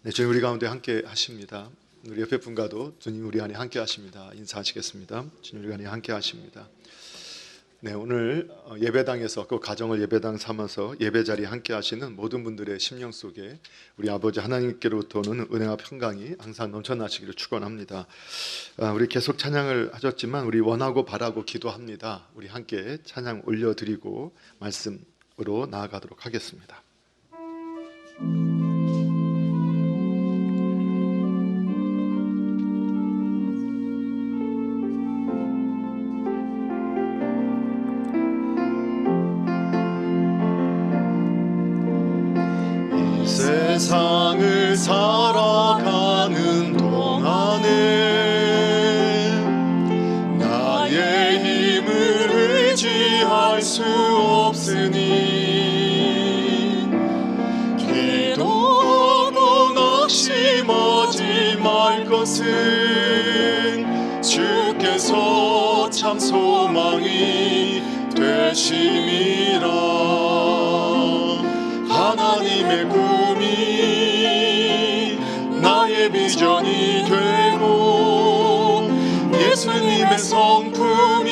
네, 주님 우리 가운데 함께 하십니다. 우리 옆에 분과도 주님 우리 안에 함께 하십니다. 인사하시겠습니다. 주님 우리 안에 함께 하십니다. 네, 오늘 예배당에서 그 가정을 예배당 삼아서 예배 자리에 함께 하시는 모든 분들의 심령 속에 우리 아버지 하나님께로부터 오는 은혜와 평강이 항상 넘쳐나시기를 축원합니다. 우리 계속 찬양을 하셨지만 우리 원하고 바라고 기도합니다. 우리 함께 찬양 올려드리고 말씀으로 나아가도록 하겠습니다. 세상을 살아가는 동안에 나의 힘을 의지할 수 없으니 기도하고 낙심하지 말 것은 주께서 참 소망이 되심이라. 하나님의 꿈이 나의 비전이 되고 예수님의 성품이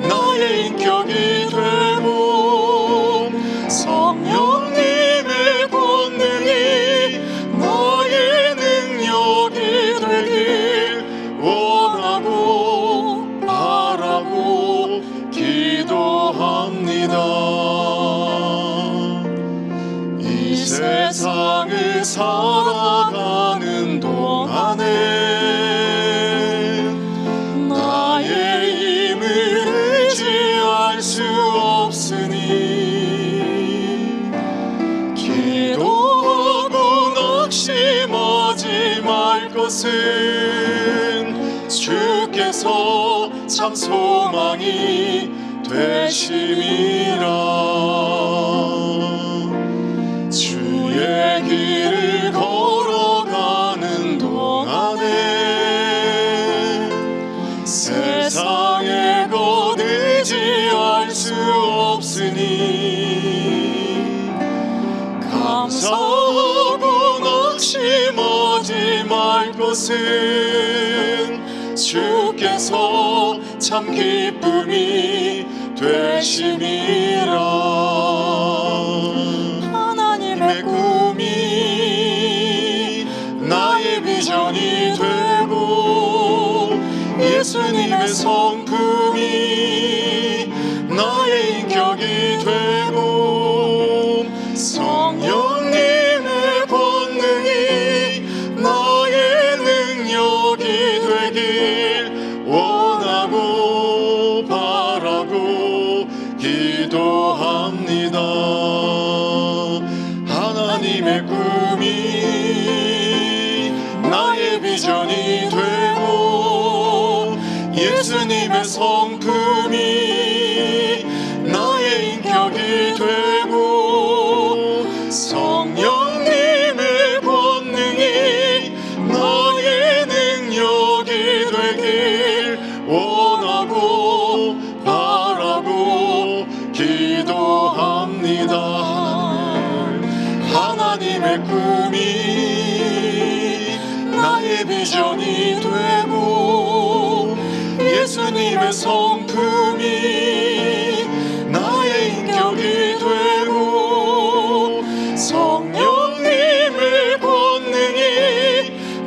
나의 인격이 되고 성령님의 권능이 나의 능력이 되길 원하고 바라고 기도합니다. 세상을 살아가는 동안에 나의 힘을 의지할 수 없으니 기도하고 낙심하지 말 것은 주께서 참 소망이 되심이라. 주의 길을 걸어가는 동안에 세상에 곧 의지할 수 없으니 감사하고 낙심하지 말 것은 주께서 참 기쁨이 되심이라. 하나님의 꿈이 나의 비전이 되고 예수님의 성품이 나의 인격이 되고 성령님의 권능이 나의 능력이 되길 원하고 바라고 기도합니다. 하나님의 꿈이 나의 비전이 되고 예수님의 성품이 나의 인격이 되고 성령님의 권능이 나의 능력이 되길 원하고 바라고 기도합니다. 하나님의 꿈이 나의 비전이 되고 예수님의 성품이 나의 인격이 되고 성령님의 권능이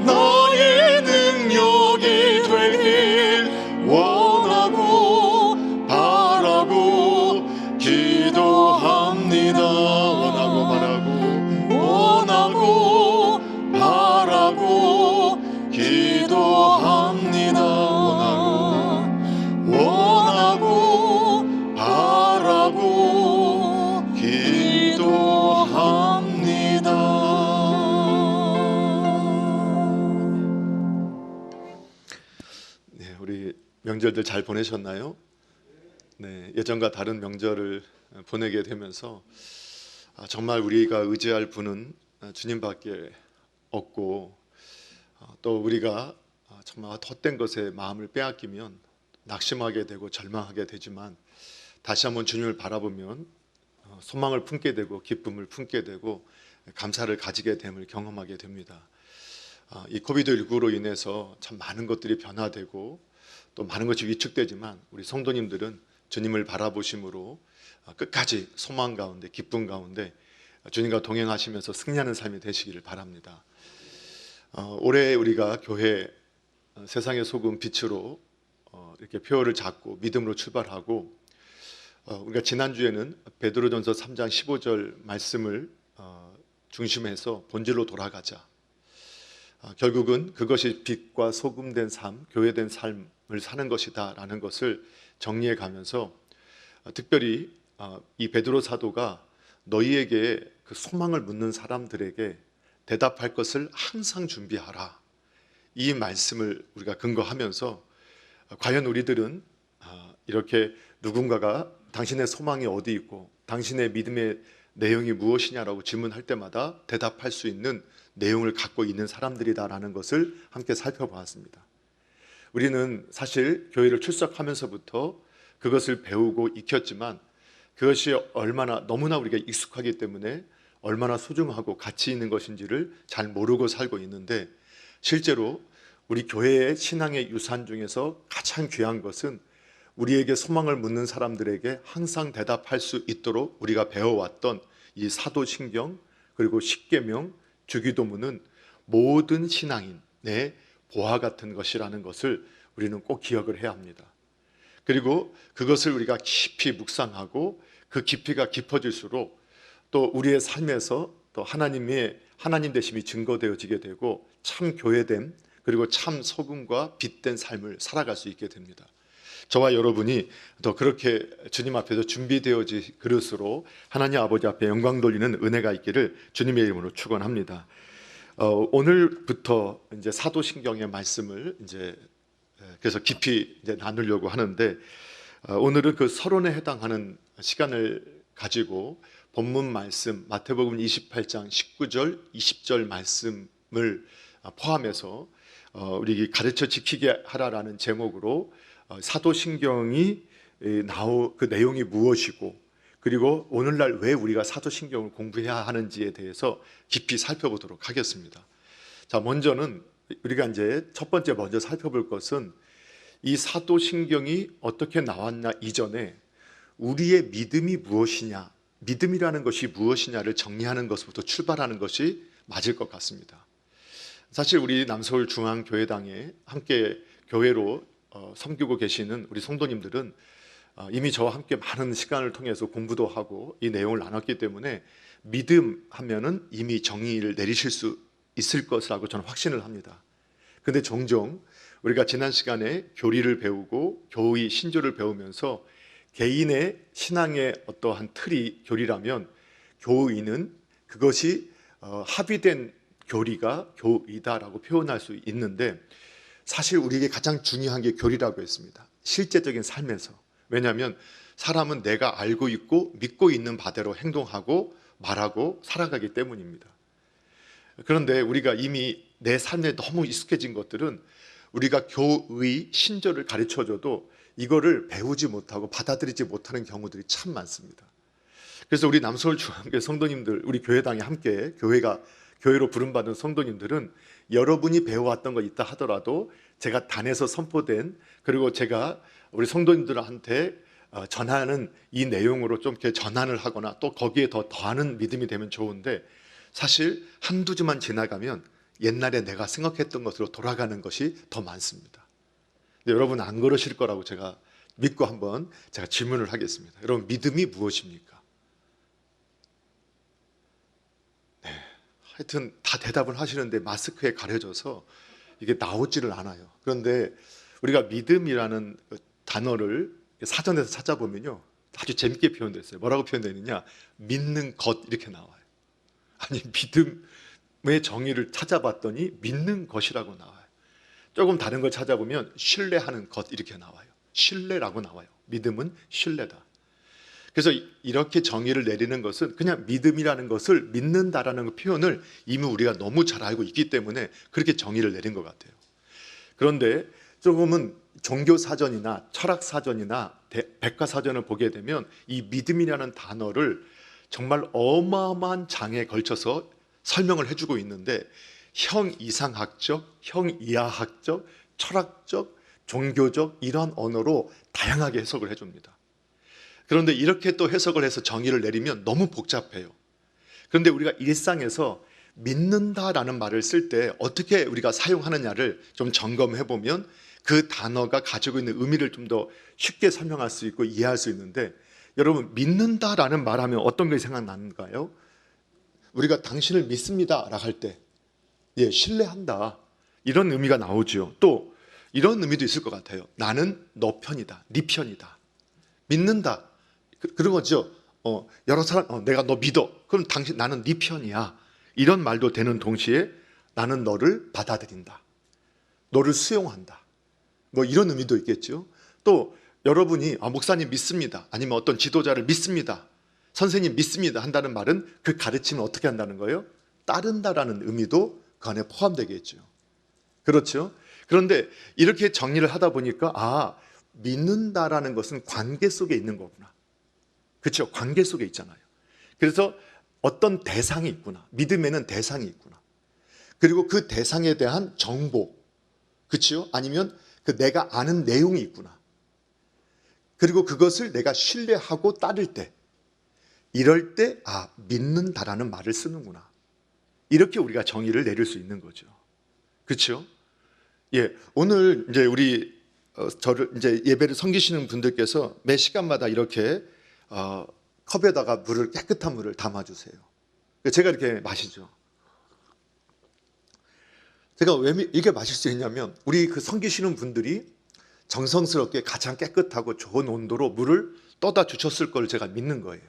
나의 능력이 되길 원하고 바라고 기도합니다. 원하고 바라고 기도합니다. 원하고 바라고 기도합니다. 네, 우리 명절들 잘 보내셨나요? 네, 예전과 다른 명절을 보내게 되면서 정말 우리가 의지할 분은 주님밖에 없고 또 우리가 정말 헛된 것에 마음을 빼앗기면 낙심하게 되고 절망하게 되지만 다시 한번 주님을 바라보면 소망을 품게 되고 기쁨을 품게 되고 감사를 가지게 됨을 경험하게 됩니다. 이 코비드19로 인해서 참 많은 것들이 변화되고 또 많은 것이 위축되지만 우리 성도님들은 주님을 바라보심으로 끝까지 소망 가운데 기쁨 가운데 주님과 동행하시면서 승리하는 삶이 되시기를 바랍니다. 올해 우리가 교회 세상의 소금 빛으로 이렇게 표어를 잡고 믿음으로 출발하고 우리가 지난주에는 베드로전서 3장 15절 말씀을 중심해서 본질로 돌아가자. 결국은 그것이 빛과 소금된 삶, 교회된 삶을 사는 것이다 라는 것을 정리해 가면서 특별히 이 베드로 사도가 너희에게 그 소망을 묻는 사람들에게 대답할 것을 항상 준비하라, 이 말씀을 우리가 근거하면서 과연 우리들은 이렇게 누군가가 당신의 소망이 어디 있고 당신의 믿음의 내용이 무엇이냐라고 질문할 때마다 대답할 수 있는 내용을 갖고 있는 사람들이다라는 것을 함께 살펴보았습니다. 우리는 사실 교회를 출석하면서부터 그것을 배우고 익혔지만 그것이 얼마나 너무나 우리가 익숙하기 때문에 얼마나 소중하고 가치 있는 것인지를 잘 모르고 살고 있는데, 실제로 우리 교회의 신앙의 유산 중에서 가장 귀한 것은 우리에게 소망을 묻는 사람들에게 항상 대답할 수 있도록 우리가 배워왔던 이 사도신경 그리고 십계명, 주기도문은 모든 신앙인의 보화 같은 것이라는 것을 우리는 꼭 기억을 해야 합니다. 그리고 그것을 우리가 깊이 묵상하고 그 깊이가 깊어질수록 또 우리의 삶에서 또 하나님 되심이 증거되어지게 되고 참 교회됨 그리고 참 소금과 빛된 삶을 살아갈 수 있게 됩니다. 저와 여러분이 더 그렇게 주님 앞에서 준비되어질 그릇으로 하나님 아버지 앞에 영광 돌리는 은혜가 있기를 주님의 이름으로 축원합니다. 오늘부터 이제 사도신경의 말씀을 그래서 깊이 나누려고 하는데, 오늘은 그 서론에 해당하는 시간을 가지고 본문 말씀 마태복음 28장 19절 20절 말씀을 포함해서 우리 가르쳐 지키게 하라라는 제목으로 사도신경이 그 내용이 무엇이고 그리고 오늘날 왜 우리가 사도신경을 공부해야 하는지에 대해서 깊이 살펴보도록 하겠습니다. 자, 먼저는 우리가 이제 첫 번째 먼저 살펴볼 것은 이 사도신경이 어떻게 나왔나 이전에 우리의 믿음이 무엇이냐, 믿음이라는 것이 무엇이냐를 정리하는 것부터 출발하는 것이 맞을 것 같습니다. 사실 우리 남서울중앙교회당에 함께 교회로 섬기고 계시는 우리 성도님들은 이미 저와 함께 많은 시간을 통해서 공부도 하고 이 내용을 나눴기 때문에 믿음 하면은 이미 정의를 내리실 수 있을 것이라고 저는 확신을 합니다. 근데 종종 우리가 지난 시간에 교리를 배우고 교의 신조를 배우면서 개인의 신앙의 어떠한 틀이 교리라면 교의는 그것이 합의된 교리가 교의다라고 표현할 수 있는데, 사실 우리에게 가장 중요한 게 교리라고 했습니다. 실제적인 삶에서. 왜냐하면 사람은 내가 알고 있고 믿고 있는 바대로 행동하고 말하고 살아가기 때문입니다. 그런데 우리가 이미 내 삶에 너무 익숙해진 것들은 우리가 교의, 신조를 가르쳐줘도 이거를 배우지 못하고 받아들이지 못하는 경우들이 참 많습니다. 그래서 우리 남서울중앙교회 성도님들, 우리 교회당에 함께 교회로 부름받은 성도님들은 여러분이 배워왔던 거 있다 하더라도 제가 단에서 선포된, 그리고 제가 우리 성도님들한테 전하는 이 내용으로 좀 이렇게 전환을 하거나 또 거기에 더 더하는 믿음이 되면 좋은데, 사실 한두 주만 지나가면 옛날에 내가 생각했던 것으로 돌아가는 것이 더 많습니다. 근데 여러분 안 그러실 거라고 제가 믿고 한번 제가 질문을 하겠습니다. 여러분, 믿음이 무엇입니까? 네, 하여튼 다 대답을 하시는데 마스크에 가려져서 이게 나오지를 않아요. 그런데 우리가 믿음이라는 단어를 사전에서 찾아보면요, 아주 재밌게 표현됐어요. 뭐라고 표현되느냐, 믿는 것 이렇게 나와요. 아니, 믿음의 정의를 찾아봤더니 믿는 것이라고 나와요. 조금 다른 걸 찾아보면 신뢰하는 것 이렇게 나와요. 신뢰라고 나와요. 믿음은 신뢰다. 그래서 이렇게 정의를 내리는 것은 그냥 믿음이라는 것을 믿는다라는 표현을 이미 우리가 너무 잘 알고 있기 때문에 그렇게 정의를 내린 것 같아요. 그런데 조금은 종교사전이나 철학사전이나 백과사전을 보게 되면 이 믿음이라는 단어를 정말 어마어마한 장에 걸쳐서 설명을 해주고 있는데 형이상학적, 형이하학적, 철학적, 종교적 이러한 언어로 다양하게 해석을 해줍니다. 그런데 이렇게 또 해석을 해서 정의를 내리면 너무 복잡해요. 그런데 우리가 일상에서 믿는다라는 말을 쓸 때 어떻게 우리가 사용하느냐를 좀 점검해 보면 그 단어가 가지고 있는 의미를 좀 더 쉽게 설명할 수 있고 이해할 수 있는데, 여러분 믿는다라는 말하면 어떤 게 생각나는가요? 우리가 당신을 믿습니다라고 할 때 신뢰한다 이런 의미가 나오죠. 또 이런 의미도 있을 것 같아요. 나는 너 편이다, 네 편이다, 믿는다 그런 거죠. 여러 사람 내가 너 믿어, 그럼 당신 나는 네 편이야 이런 말도 되는 동시에 나는 너를 받아들인다, 너를 수용한다, 뭐 이런 의미도 있겠죠. 또 여러분이 목사님 믿습니다, 아니면 어떤 지도자를 믿습니다, 선생님 믿습니다 한다는 말은 그 가르침을 어떻게 한다는 거예요? 따른다라는 의미도 그 안에 포함되겠죠. 그렇죠? 그런데 이렇게 정리를 하다 보니까 믿는다라는 것은 관계 속에 있는 거구나. 그렇죠? 관계 속에 있잖아요. 그래서 어떤 대상이 있구나. 믿음에는 대상이 있구나. 그리고 그 대상에 대한 정보, 그렇죠? 아니면 그 내가 아는 내용이 있구나. 그리고 그것을 내가 신뢰하고 따를 때, 이럴 때 믿는다라는 말을 쓰는구나. 이렇게 우리가 정의를 내릴 수 있는 거죠. 그렇죠? 오늘 이제 우리 저를 이제 예배를 섬기시는 분들께서 매 시간마다 이렇게 컵에다가 물을, 깨끗한 물을 담아주세요. 제가 이렇게 마시죠. 제가 왜 이게 마실 수 있냐면, 우리 그 섬기시는 분들이 정성스럽게 가장 깨끗하고 좋은 온도로 물을 떠다 주셨을 걸 제가 믿는 거예요.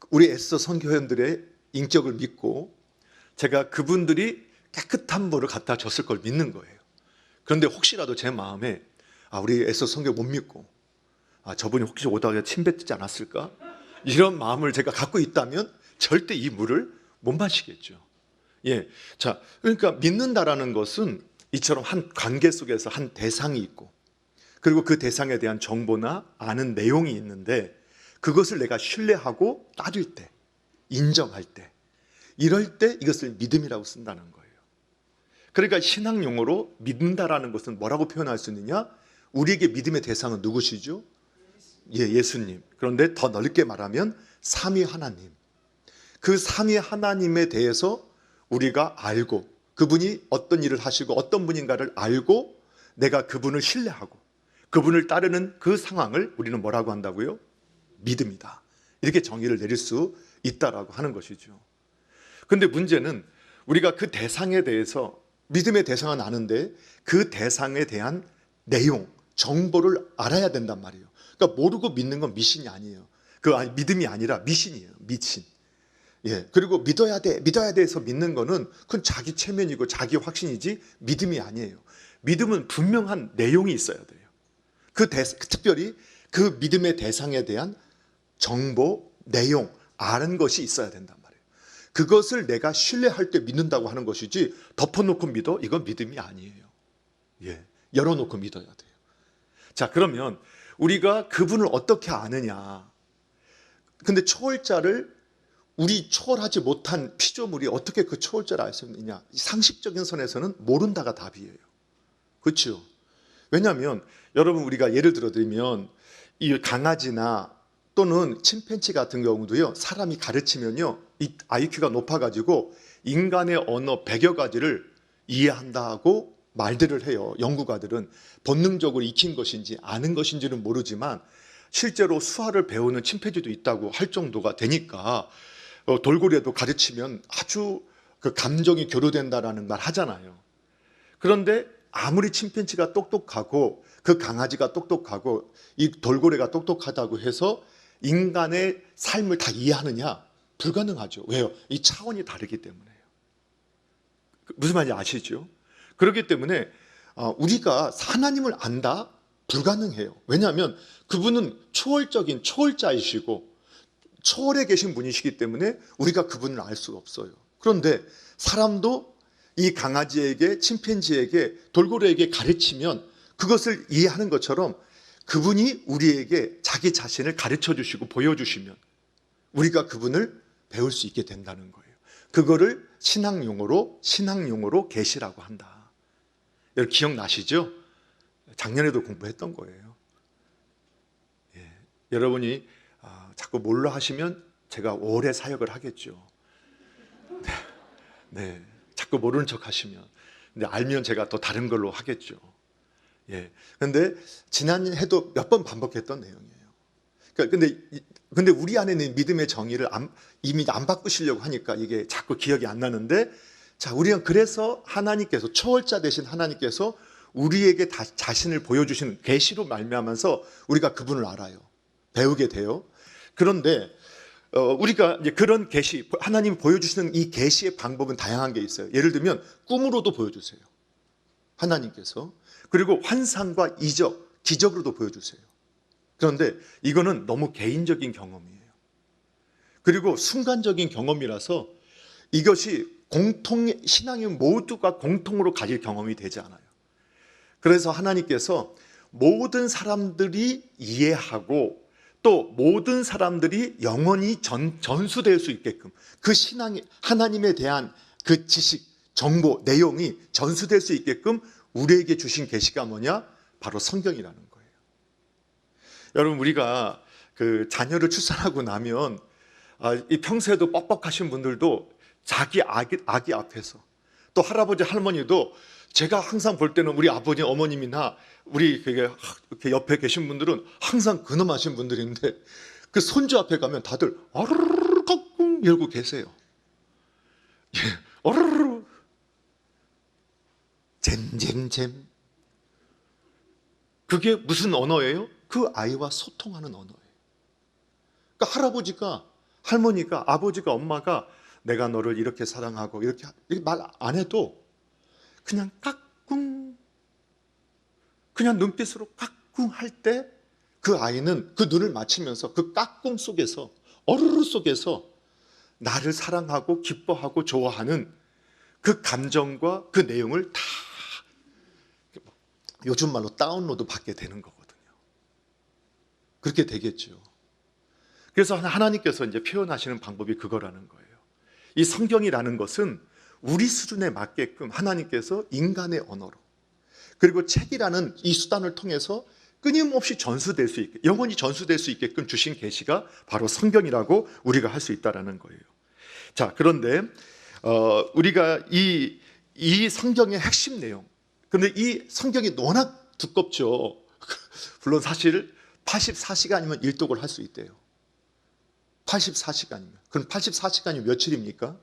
우리 에스더 선교회원들의 인격을 믿고 제가 그분들이 깨끗한 물을 갖다 줬을 걸 믿는 거예요. 그런데 혹시라도 제 마음에 우리 에스더 선교회 못 믿고 저분이 혹시 오다가 침 뱉지 않았을까? 이런 마음을 제가 갖고 있다면 절대 이 물을 못 마시겠죠. 자, 그러니까 믿는다라는 것은 이처럼 한 관계 속에서 한 대상이 있고, 그리고 그 대상에 대한 정보나 아는 내용이 있는데, 그것을 내가 신뢰하고 따를 때, 인정할 때, 이럴 때 이것을 믿음이라고 쓴다는 거예요. 그러니까 신학 용어로 믿는다라는 것은 뭐라고 표현할 수 있느냐? 우리에게 믿음의 대상은 누구시죠? 예수님. 그런데 더 넓게 말하면 삼위 하나님. 그 삼위 하나님에 대해서 우리가 알고, 그분이 어떤 일을 하시고 어떤 분인가를 알고 내가 그분을 신뢰하고 그분을 따르는 그 상황을 우리는 뭐라고 한다고요? 믿음이다. 이렇게 정의를 내릴 수 있다라고 하는 것이죠. 그런데 문제는 우리가 그 대상에 대해서, 믿음의 대상은 아는데 그 대상에 대한 내용, 정보를 알아야 된단 말이에요. 그러니까 모르고 믿는 건 미신이 아니에요. 믿음이 아니라 미신이에요. 미신. 그리고 믿어야 돼 해서 믿는 거는 그건 자기 체면이고 자기 확신이지 믿음이 아니에요. 믿음은 분명한 내용이 있어야 돼요. 특별히 그 믿음의 대상에 대한 정보, 내용, 아는 것이 있어야 된단 말이에요. 그것을 내가 신뢰할 때 믿는다고 하는 것이지, 덮어놓고 믿어? 이건 믿음이 아니에요. 열어놓고 믿어야 돼요. 자, 그러면 우리가 그분을 어떻게 아느냐? 근데 초월자를, 우리 초월하지 못한 피조물이 어떻게 그 초월자를 알 수 있느냐? 상식적인 선에서는 모른다가 답이에요. 그렇죠? 왜냐하면 여러분, 우리가 예를 들어 드리면 이 강아지나 또는 침팬지 같은 경우도요, 사람이 가르치면요, 이 IQ가 높아가지고 인간의 언어 100여 가지를 이해한다고 말들을 해요. 연구가들은 본능적으로 익힌 것인지 아는 것인지는 모르지만 실제로 수화를 배우는 침팬지도 있다고 할 정도가 되니까, 돌고래도 가르치면 아주 그 감정이 교류된다라는 말 하잖아요. 그런데 아무리 침팬지가 똑똑하고 그 강아지가 똑똑하고 이 돌고래가 똑똑하다고 해서 인간의 삶을 다 이해하느냐? 불가능하죠. 왜요? 이 차원이 다르기 때문에요. 무슨 말인지 아시죠? 그렇기 때문에 우리가 하나님을 안다? 불가능해요. 왜냐하면 그분은 초월적인 초월자이시고 초월에 계신 분이시기 때문에 우리가 그분을 알 수가 없어요. 그런데 사람도 이 강아지에게, 침팬지에게, 돌고래에게 가르치면 그것을 이해하는 것처럼 그분이 우리에게 자기 자신을 가르쳐 주시고 보여주시면 우리가 그분을 배울 수 있게 된다는 거예요. 그거를 신앙 용어로 계시라고 한다. 여러분 기억나시죠? 작년에도 공부했던 거예요. 예, 여러분이 자꾸 몰라 하시면 제가 오래 사역을 하겠죠. 네, 자꾸 모르는 척 하시면, 근데 알면 제가 또 다른 걸로 하겠죠. 예, 근데 지난해도 몇 번 반복했던 내용이에요. 근데 우리 안에 있는 믿음의 정의를 이미 안 바꾸시려고 하니까 이게 자꾸 기억이 안 나는데, 자, 우리는 그래서 하나님께서, 초월자 되신 하나님께서 우리에게 자신을 보여주시는 계시로 말미암아서 우리가 그분을 알아요. 배우게 돼요. 그런데 우리가 이제 그런 계시, 하나님이 보여주시는 이 계시의 방법은 다양한 게 있어요. 예를 들면 꿈으로도 보여주세요, 하나님께서. 그리고 환상과 이적, 기적으로도 보여주세요. 그런데 이거는 너무 개인적인 경험이에요. 그리고 순간적인 경험이라서 이것이 신앙이 모두가 공통으로 가질 경험이 되지 않아요. 그래서 하나님께서 모든 사람들이 이해하고 또 모든 사람들이 영원히 전수될 수 있게끔, 그 신앙이, 하나님에 대한 그 지식, 정보, 내용이 전수될 수 있게끔 우리에게 주신 계시가 뭐냐? 바로 성경이라는 거예요. 여러분, 우리가 그 자녀를 출산하고 나면 이 평소에도 뻑뻑하신 분들도 자기 아기 앞에서, 또 할아버지 할머니도, 제가 항상 볼 때는 우리 아버지 어머님이나 우리 이렇게 옆에 계신 분들은 항상 근엄하신 분들인데, 그 손주 앞에 가면 다들 어르르르 깍꿍 열고 계세요. 예, 어르르르 잼잼잼. 그게 무슨 언어예요? 그 아이와 소통하는 언어예요. 그러니까 할아버지가, 할머니가, 아버지가, 엄마가 내가 너를 이렇게 사랑하고 이렇게 말 안 해도 그냥 까꿍, 그냥 눈빛으로 까꿍 할 때 그 아이는 그 눈을 맞추면서 그 까꿍 속에서, 어르르 속에서 나를 사랑하고 기뻐하고 좋아하는 그 감정과 그 내용을 다 요즘 말로 다운로드 받게 되는 거거든요. 그렇게 되겠죠. 그래서 하나님께서 이제 표현하시는 방법이 그거라는 거예요. 이 성경이라는 것은 우리 수준에 맞게끔 하나님께서 인간의 언어로, 그리고 책이라는 이 수단을 통해서 끊임없이 전수될 수 있게, 영원히 전수될 수 있게끔 주신 계시가 바로 성경이라고 우리가 할 수 있다라는 거예요. 자, 그런데 우리가 이 성경의 핵심 내용, 근데 이 성경이 워낙 두껍죠. 물론 사실 84시간이면 일독을 할 수 있대요. 84시간이면. 그럼 84시간이 며칠입니까?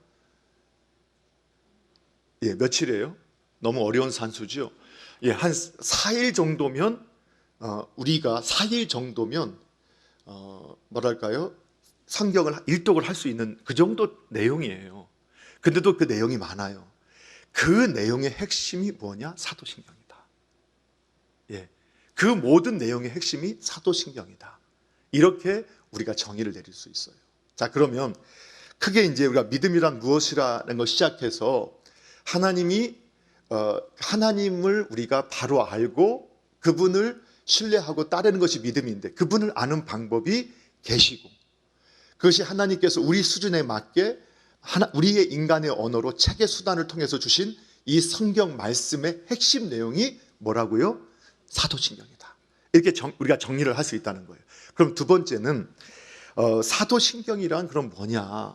예, 며칠이에요? 너무 어려운 산수죠. 예, 한 4일 정도면, 우리가 4일 정도면 뭐랄까요? 성경을 일독을 할 수 있는 그 정도 내용이에요. 근데도 그 내용이 많아요. 그 내용의 핵심이 뭐냐? 사도신경이다. 예, 그 모든 내용의 핵심이 사도신경이다. 이렇게 우리가 정의를 내릴 수 있어요. 자, 그러면 크게 이제 우리가 믿음이란 무엇이라는 걸 시작해서 하나님을 우리가 바로 알고 그분을 신뢰하고 따르는 것이 믿음인데, 그분을 아는 방법이 계시고, 그것이 하나님께서 우리 수준에 맞게 우리의 인간의 언어로 책의 수단을 통해서 주신 이 성경 말씀의 핵심 내용이 뭐라고요? 사도신경이다. 이렇게 우리가 정리를 할 수 있다는 거예요. 그럼 두 번째는 사도신경이란 그럼 뭐냐?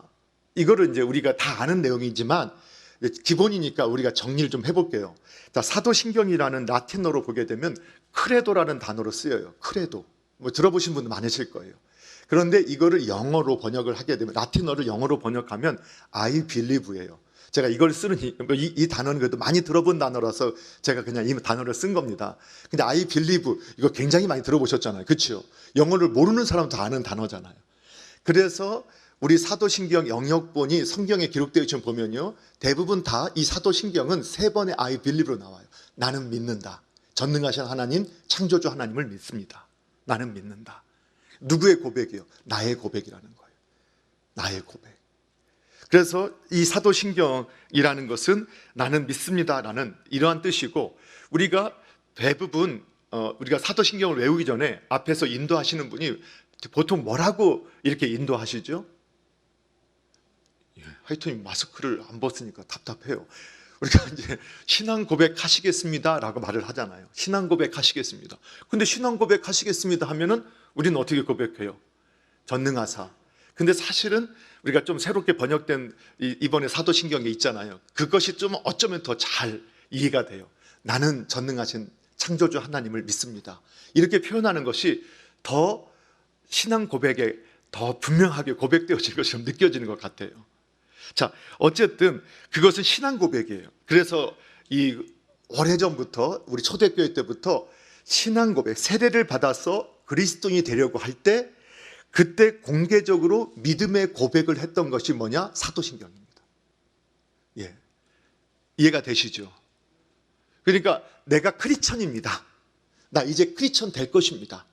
이거를 이제 우리가 다 아는 내용이지만 기본이니까 우리가 정리를 좀 해볼게요. 자, 사도신경이라는 라틴어로 보게 되면 크레도라는 단어로 쓰여요. 크레도. 뭐 들어보신 분들 많으실 거예요. 그런데 이거를 영어로 번역을 하게 되면, 라틴어를 영어로 번역하면 I believe예요. 제가 이걸 쓰는 이 단어는 그래도 많이 들어본 단어라서 제가 그냥 이 단어를 쓴 겁니다. 근데 I believe 이거 굉장히 많이 들어보셨잖아요. 그렇죠? 영어를 모르는 사람도 아는 단어잖아요. 그래서 우리 사도신경 영역본이 성경에 기록되어 있는 보면요, 대부분 다 이 사도신경은 세 번의 I believe로 나와요. 나는 믿는다. 전능하신 하나님, 창조주 하나님을 믿습니다. 나는 믿는다. 누구의 고백이요? 나의 고백이라는 거예요. 나의 고백. 그래서 이 사도신경이라는 것은 나는 믿습니다라는 이러한 뜻이고, 우리가 대부분 우리가 사도신경을 외우기 전에 앞에서 인도하시는 분이 보통 뭐라고 이렇게 인도하시죠? 하여튼 마스크를 안 벗으니까 답답해요. 우리가 이제 신앙 고백하시겠습니다라고 말을 하잖아요. 신앙 고백하시겠습니다. 근데 신앙 고백하시겠습니다 하면은 우리는 어떻게 고백해요? 전능하사. 근데 사실은 우리가 좀 새롭게 번역된 이번에 사도신경에 있잖아요. 그것이 좀 어쩌면 더 잘 이해가 돼요. 나는 전능하신 창조주 하나님을 믿습니다. 이렇게 표현하는 것이 더 신앙 고백에 더 분명하게 고백되어질 것처럼 느껴지는 것 같아요. 자, 어쨌든 그것은 신앙 고백이에요. 그래서 이 오래전부터 우리 초대교회 때부터 신앙 고백, 세례를 받아서 그리스도인이 되려고 할 때 그때 공개적으로 믿음의 고백을 했던 것이 뭐냐? 사도신경입니다. 예, 이해가 되시죠? 그러니까 내가 크리스천입니다. 나 이제 크리스천 될 것입니다.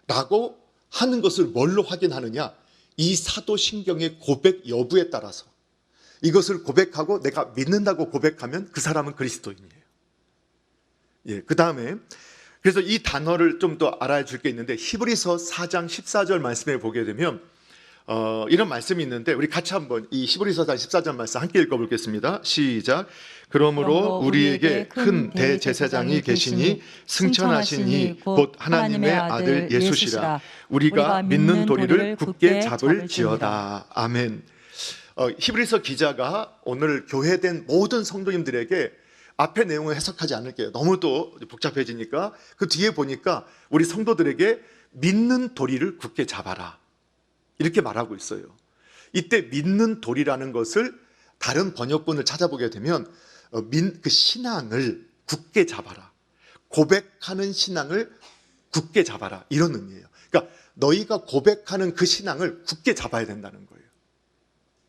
라고 하는 것을 뭘로 확인하느냐? 이 사도신경의 고백 여부에 따라서 이것을 고백하고 내가 믿는다고 고백하면 그 사람은 그리스도인이에요. 예, 그 다음에 그래서 이 단어를 좀 더 알아줄 게 있는데 히브리서 4장 14절 말씀에 보게 되면 이런 말씀이 있는데 우리 같이 한번 이 히브리서 4장 14절 말씀 함께 읽어보겠습니다. 시작. 그러므로 우리에게 큰 대제사장이 계시니 승천하신 이 곧 하나님의 아들 예수시라. 우리가 믿는 도리를 굳게 잡을지어다. 아멘. 히브리서 기자가 오늘 교회된 모든 성도님들에게 앞의 내용을 해석하지 않을게요. 너무 또 복잡해지니까 그 뒤에 보니까 우리 성도들에게 믿는 도리를 굳게 잡아라. 이렇게 말하고 있어요. 이때 믿는 도리라는 것을 다른 번역본을 찾아보게 되면 그 신앙을 굳게 잡아라. 고백하는 신앙을 굳게 잡아라. 이런 의미예요. 그러니까 너희가 고백하는 그 신앙을 굳게 잡아야 된다는 거예요.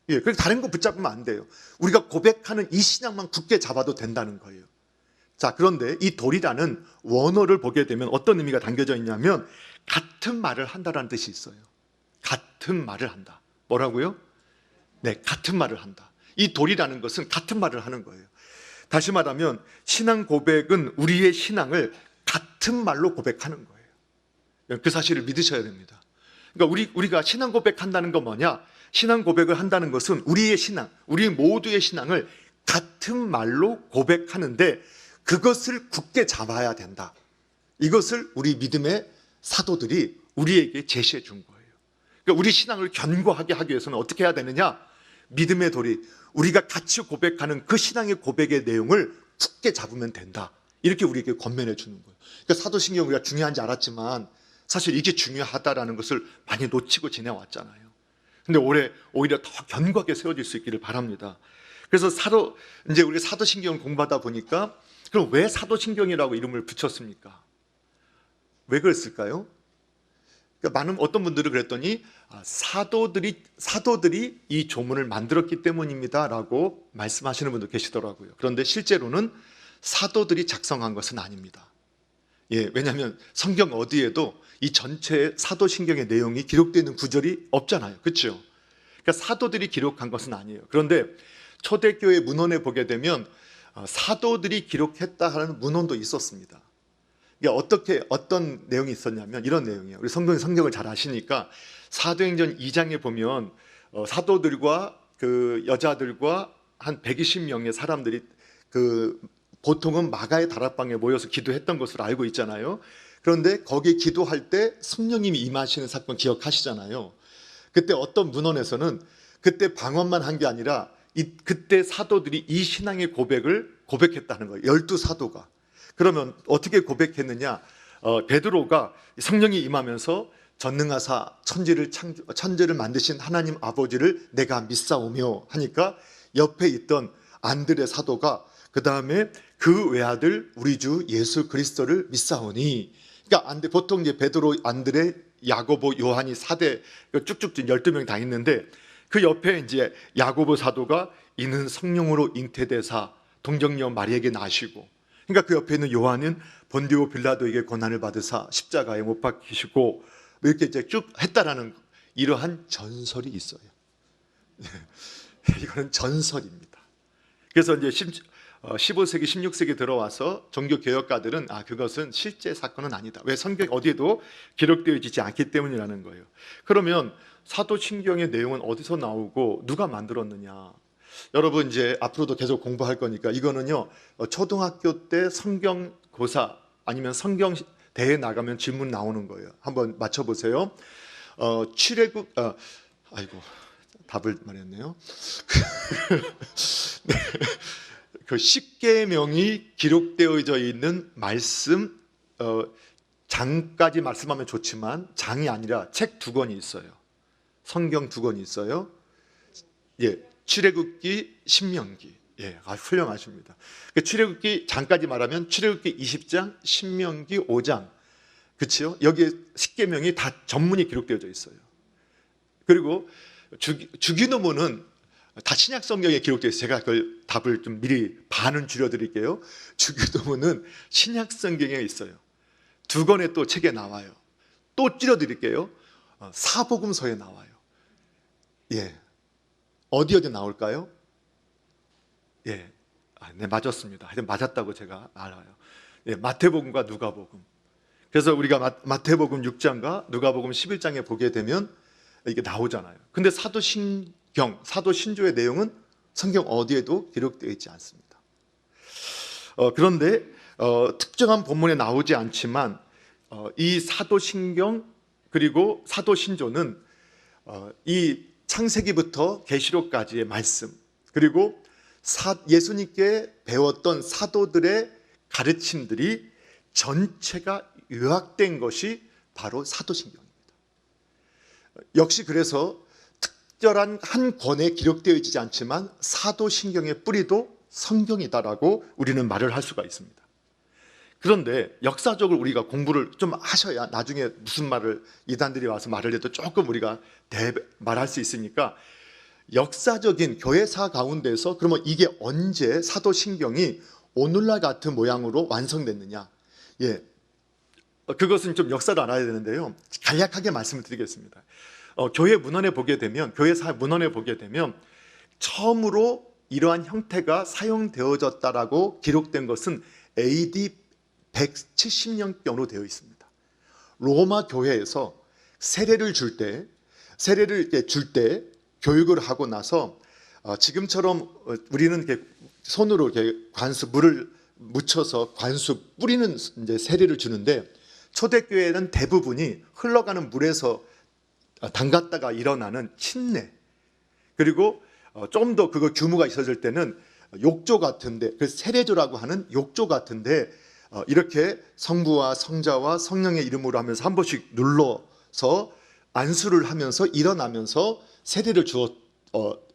예, 그래서 다른 거 붙잡으면 안 돼요. 우리가 고백하는 이 신앙만 굳게 잡아도 된다는 거예요. 자, 그런데 이 도리라는 원어를 보게 되면 어떤 의미가 담겨져 있냐면 같은 말을 한다라는 뜻이 있어요. 같은 말을 한다. 뭐라고요? 네, 같은 말을 한다. 이 도리라는 것은 같은 말을 하는 거예요. 다시 말하면 신앙 고백은 우리의 신앙을 같은 말로 고백하는 거예요. 그 사실을 믿으셔야 됩니다. 그러니까 우리가 신앙 고백한다는 건 뭐냐? 신앙 고백을 한다는 것은 우리의 신앙, 우리 모두의 신앙을 같은 말로 고백하는데 그것을 굳게 잡아야 된다. 이것을 우리 믿음의 사도들이 우리에게 제시해 준 거예요. 그러니까 우리 신앙을 견고하게 하기 위해서는 어떻게 해야 되느냐? 믿음의 도리, 우리가 같이 고백하는 그 신앙의 고백의 내용을 굳게 잡으면 된다. 이렇게 우리에게 권면해 주는 거예요. 그러니까 사도신경 우리가 중요한지 알았지만 사실 이게 중요하다라는 것을 많이 놓치고 지내왔잖아요. 근데 올해 오히려 더 견고하게 세워질 수 있기를 바랍니다. 그래서 이제 우리가 사도신경을 공부하다 보니까 그럼 왜 사도신경이라고 이름을 붙였습니까? 왜 그랬을까요? 그러니까 어떤 분들은 그랬더니 사도들이 이 조문을 만들었기 때문입니다라고 말씀하시는 분도 계시더라고요. 그런데 실제로는 사도들이 작성한 것은 아닙니다. 예, 왜냐하면 성경 어디에도 이 전체 사도신경의 내용이 기록되어 있는 구절이 없잖아요. 그렇죠? 그러니까 사도들이 기록한 것은 아니에요. 그런데 초대교회 문헌에 보게 되면 사도들이 기록했다 하는 문헌도 있었습니다. 이게 어떤 내용이 있었냐면 이런 내용이에요. 우리 성경을 잘 아시니까 사도행전 2장에 보면 사도들과 그 여자들과 한 120명의 사람들이 보통은 마가의 다락방에 모여서 기도했던 것으로 알고 있잖아요. 그런데 거기 기도할 때 성령님이 임하시는 사건 기억하시잖아요. 그때 어떤 문헌에서는 그때 방언만 한 게 아니라 그때 사도들이 이 신앙의 고백을 고백했다는 거예요. 12사도가. 그러면 어떻게 고백했느냐? 베드로가 성령이 임하면서 전능하사 천지를 만드신 하나님 아버지를 내가 믿사오며 하니까 옆에 있던 안드레 사도가 그 다음에 그 외아들 우리 주 예수 그리스도를 믿사오니. 그러니까 보통 이제 베드로, 안드레, 야고보, 요한이 4대 쭉쭉 12명 다 있는데 그 옆에 이제 야고보 사도가 이는 성령으로 잉태되사 동정녀 마리에게 나시고, 그러니까 그 옆에 있는 요한은 본디오 빌라도에게 고난을 받으사 십자가에 못 박히시고 이렇게 이제 쭉 했다라는 이러한 전설이 있어요. 이거는 전설입니다. 그래서 이제 15세기, 16세기 들어와서 종교개혁가들은 그것은 실제 사건은 아니다. 왜 성경 어디에도 기록되어 있지 않기 때문이라는 거예요. 그러면 사도신경의 내용은 어디서 나오고 누가 만들었느냐? 여러분 이제 앞으로도 계속 공부할 거니까 이거는요, 초등학교 때 성경고사 아니면 성경 대회 나가면 질문 나오는 거예요. 한번 맞춰보세요. 출애굽 아이고 답을 말했네요. 네. 그 10계명이 기록되어져 있는 말씀, 장까지 말씀하면 좋지만 장이 아니라 책 2권이 있어요. 성경 2권이 있어요. 예, 출애굽기, 신명기. 예, 아주 훌륭하십니다. 그 출애굽기 장까지 말하면 출애굽기 20장, 신명기 5장. 그렇죠? 여기에 10계명이 다 전문이 기록되어져 있어요. 그리고 주기도문은 다 신약 성경에 기록되어 있어요. 제가 그걸 답을 좀 미리 반은 줄여드릴게요. 주기도문은 신약 성경에 있어요. 2권의 또 책에 나와요. 또 줄여드릴게요. 사복음서에 나와요. 예, 어디 나올까요? 예, 네 맞았습니다. 하여튼 맞았다고 제가 알아요. 예, 마태복음과 누가복음. 그래서 우리가 마태복음 6장과 누가복음 11장에 보게 되면 이게 나오잖아요. 근데 사도신경, 사도신조의 내용은 성경 어디에도 기록되어 있지 않습니다. 그런데 특정한 본문에 나오지 않지만 이 사도신경 그리고 사도신조는 이 창세기부터 계시록까지의 말씀 그리고 예수님께 배웠던 사도들의 가르침들이 전체가 요약된 것이 바로 사도신경입니다. 역시 그래서 특별한 한 권에 기록되어 있지 않지만 사도신경의 뿌리도 성경이다라고 우리는 말을 할 수가 있습니다. 그런데 역사적으로 우리가 공부를 좀 하셔야 나중에 무슨 말을 이단들이 와서 말을 해도 조금 우리가 말할 수 있으니까 역사적인 교회사 가운데서 그러면 이게 언제 사도신경이 오늘날 같은 모양으로 완성됐느냐? 예, 그것은 좀 역사를 알아야 되는데요. 간략하게 말씀을 드리겠습니다. 교회 문헌에 보게 되면 교회사 문헌에 보게 되면 처음으로 이러한 형태가 사용되어졌다라고 기록된 것은 AD 170년경으로 되어 있습니다. 로마 교회에서 세례를 줄 때 교육을 하고 나서 지금처럼 우리는 이렇게 손으로 이렇게 물을 묻혀서 관수 뿌리는 이제 세례를 주는데 초대교회는 대부분이 흘러가는 물에서 담갔다가 일어나는 침례 그리고 좀 더 그거 규모가 있어질 때는 욕조 같은데 그 세례조라고 하는 욕조 같은데 이렇게 성부와 성자와 성령의 이름으로 하면서 한 번씩 눌러서 안수를 하면서 일어나면서 세례를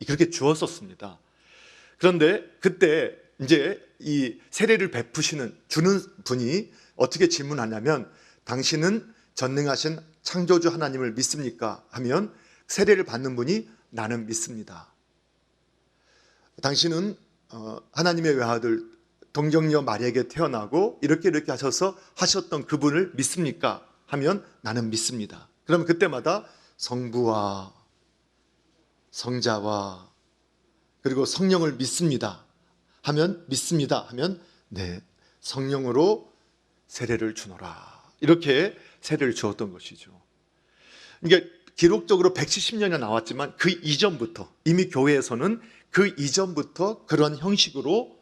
그렇게 주었었습니다. 그런데 그때 이제 이 세례를 주는 분이 어떻게 질문하냐면 당신은 전능하신 창조주 하나님을 믿습니까? 하면 세례를 받는 분이 나는 믿습니다. 당신은 하나님의 외아들 동정녀 마리아에게 태어나고 이렇게 하셔서 하셨던 그분을 믿습니까? 하면 나는 믿습니다. 그러면 그때마다 성부와 성자와 그리고 성령을 믿습니다 하면 믿습니다 하면 네 성령으로 세례를 주노라 이렇게 세례를 주었던 것이죠. 그러니까 기록적으로 170년이 나왔지만 그 이전부터 이미 교회에서는 그 이전부터 그런 형식으로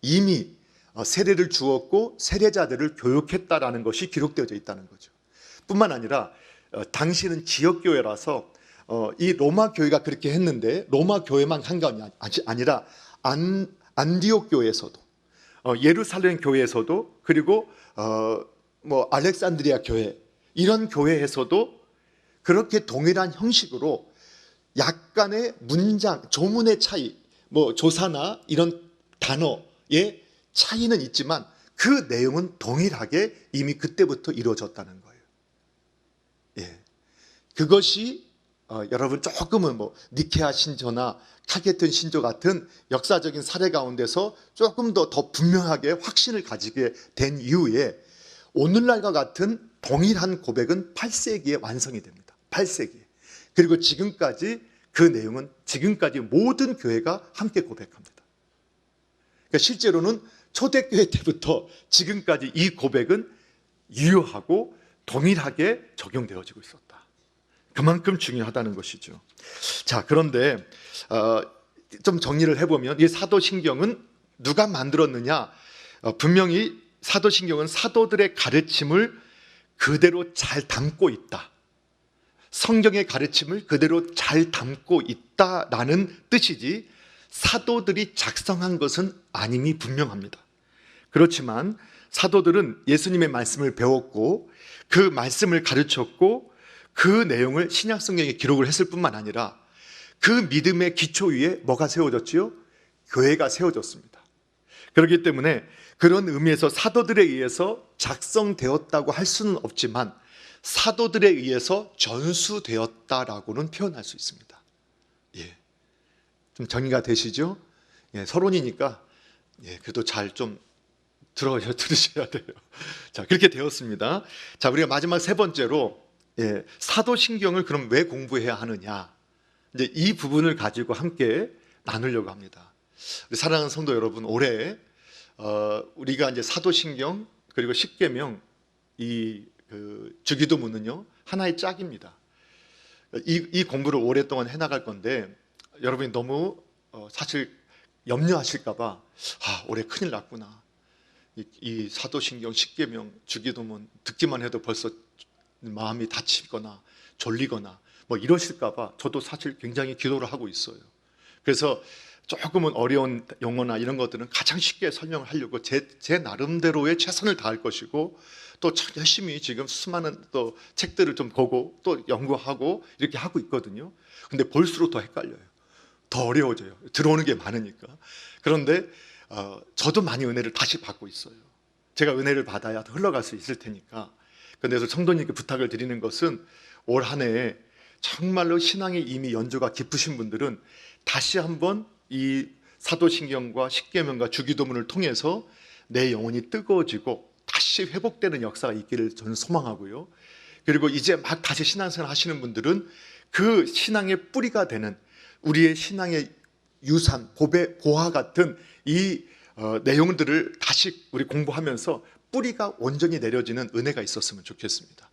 이미 세례를 주었고 세례자들을 교육했다라는 것이 기록되어져 있다는 거죠. 뿐만 아니라 당시는 지역교회라서 이 로마 교회가 그렇게 했는데 로마 교회만 한 게 아니라 안디옥 교회에서도 예루살렘 교회에서도 그리고 알렉산드리아 교회 이런 교회에서도 그렇게 동일한 형식으로 약간의 문장 조문의 차이 조사나 이런 단어의 차이는 있지만 그 내용은 동일하게 이미 그때부터 이루어졌다는 거예요. 예, 그것이 여러분 조금은 니케아 신조나 카게튼 신조 같은 역사적인 사례 가운데서 조금 더 분명하게 확신을 가지게 된 이후에 오늘날과 같은 동일한 고백은 8세기에 완성이 됩니다. 8세기에. 그리고 지금까지 그 내용은 지금까지 모든 교회가 함께 고백합니다. 그러니까 실제로는 초대교회 때부터 지금까지 이 고백은 유효하고 동일하게 적용되어지고 있었다. 그만큼 중요하다는 것이죠. 자, 그런데 좀 정리를 해보면 이 사도신경은 누가 만들었느냐? 분명히 사도신경은 사도들의 가르침을 그대로 잘 담고 있다. 성경의 가르침을 그대로 잘 담고 있다라는 뜻이지 사도들이 작성한 것은 아님이 분명합니다. 그렇지만 사도들은 예수님의 말씀을 배웠고 그 말씀을 가르쳤고 그 내용을 신약 성경에 기록을 했을 뿐만 아니라 그 믿음의 기초 위에 뭐가 세워졌지요? 교회가 세워졌습니다. 그렇기 때문에 그런 의미에서 사도들에 의해서 작성되었다고 할 수는 없지만 사도들에 의해서 전수되었다라고는 표현할 수 있습니다. 예, 좀 정리가 되시죠? 예, 서론이니까 그래도 잘 좀 들으셔야 돼요. 자, 그렇게 되었습니다. 자, 우리가 마지막 세 번째로 사도신경을 그럼 왜 공부해야 하느냐? 이제 이 부분을 가지고 함께 나누려고 합니다. 우리 사랑하는 성도 여러분, 올해 우리가 이제 사도신경 그리고 십계명 주기도문은요 하나의 짝입니다. 이 공부를 오랫동안 해나갈 건데 여러분이 너무 사실 염려하실까봐 올해 큰일 났구나. 이 사도신경, 십계명, 주기도문 듣기만 해도 벌써 마음이 다치거나 졸리거나 뭐 이러실까봐 저도 사실 굉장히 기도를 하고 있어요. 그래서 조금은 어려운 용어나 이런 것들은 가장 쉽게 설명을 하려고 제 나름대로의 최선을 다할 것이고 또 열심히 지금 수많은 또 책들을 좀 보고 또 연구하고 이렇게 하고 있거든요. 근데 볼수록 더 헷갈려요. 더 어려워져요. 들어오는 게 많으니까. 그런데 저도 많이 은혜를 다시 받고 있어요. 제가 은혜를 받아야 흘러갈 수 있을 테니까. 그런데 성도님께 부탁을 드리는 것은 올 한 해에 정말로 신앙에 이미 연조가 깊으신 분들은 다시 한번 이 사도신경과 십계명과 주기도문을 통해서 내 영혼이 뜨거워지고 다시 회복되는 역사가 있기를 저는 소망하고요. 그리고 이제 막 다시 신앙생활 하시는 분들은 그 신앙의 뿌리가 되는 우리의 신앙의 유산, 보화 같은 이 내용들을 다시 우리 공부하면서 뿌리가 온전히 내려지는 은혜가 있었으면 좋겠습니다.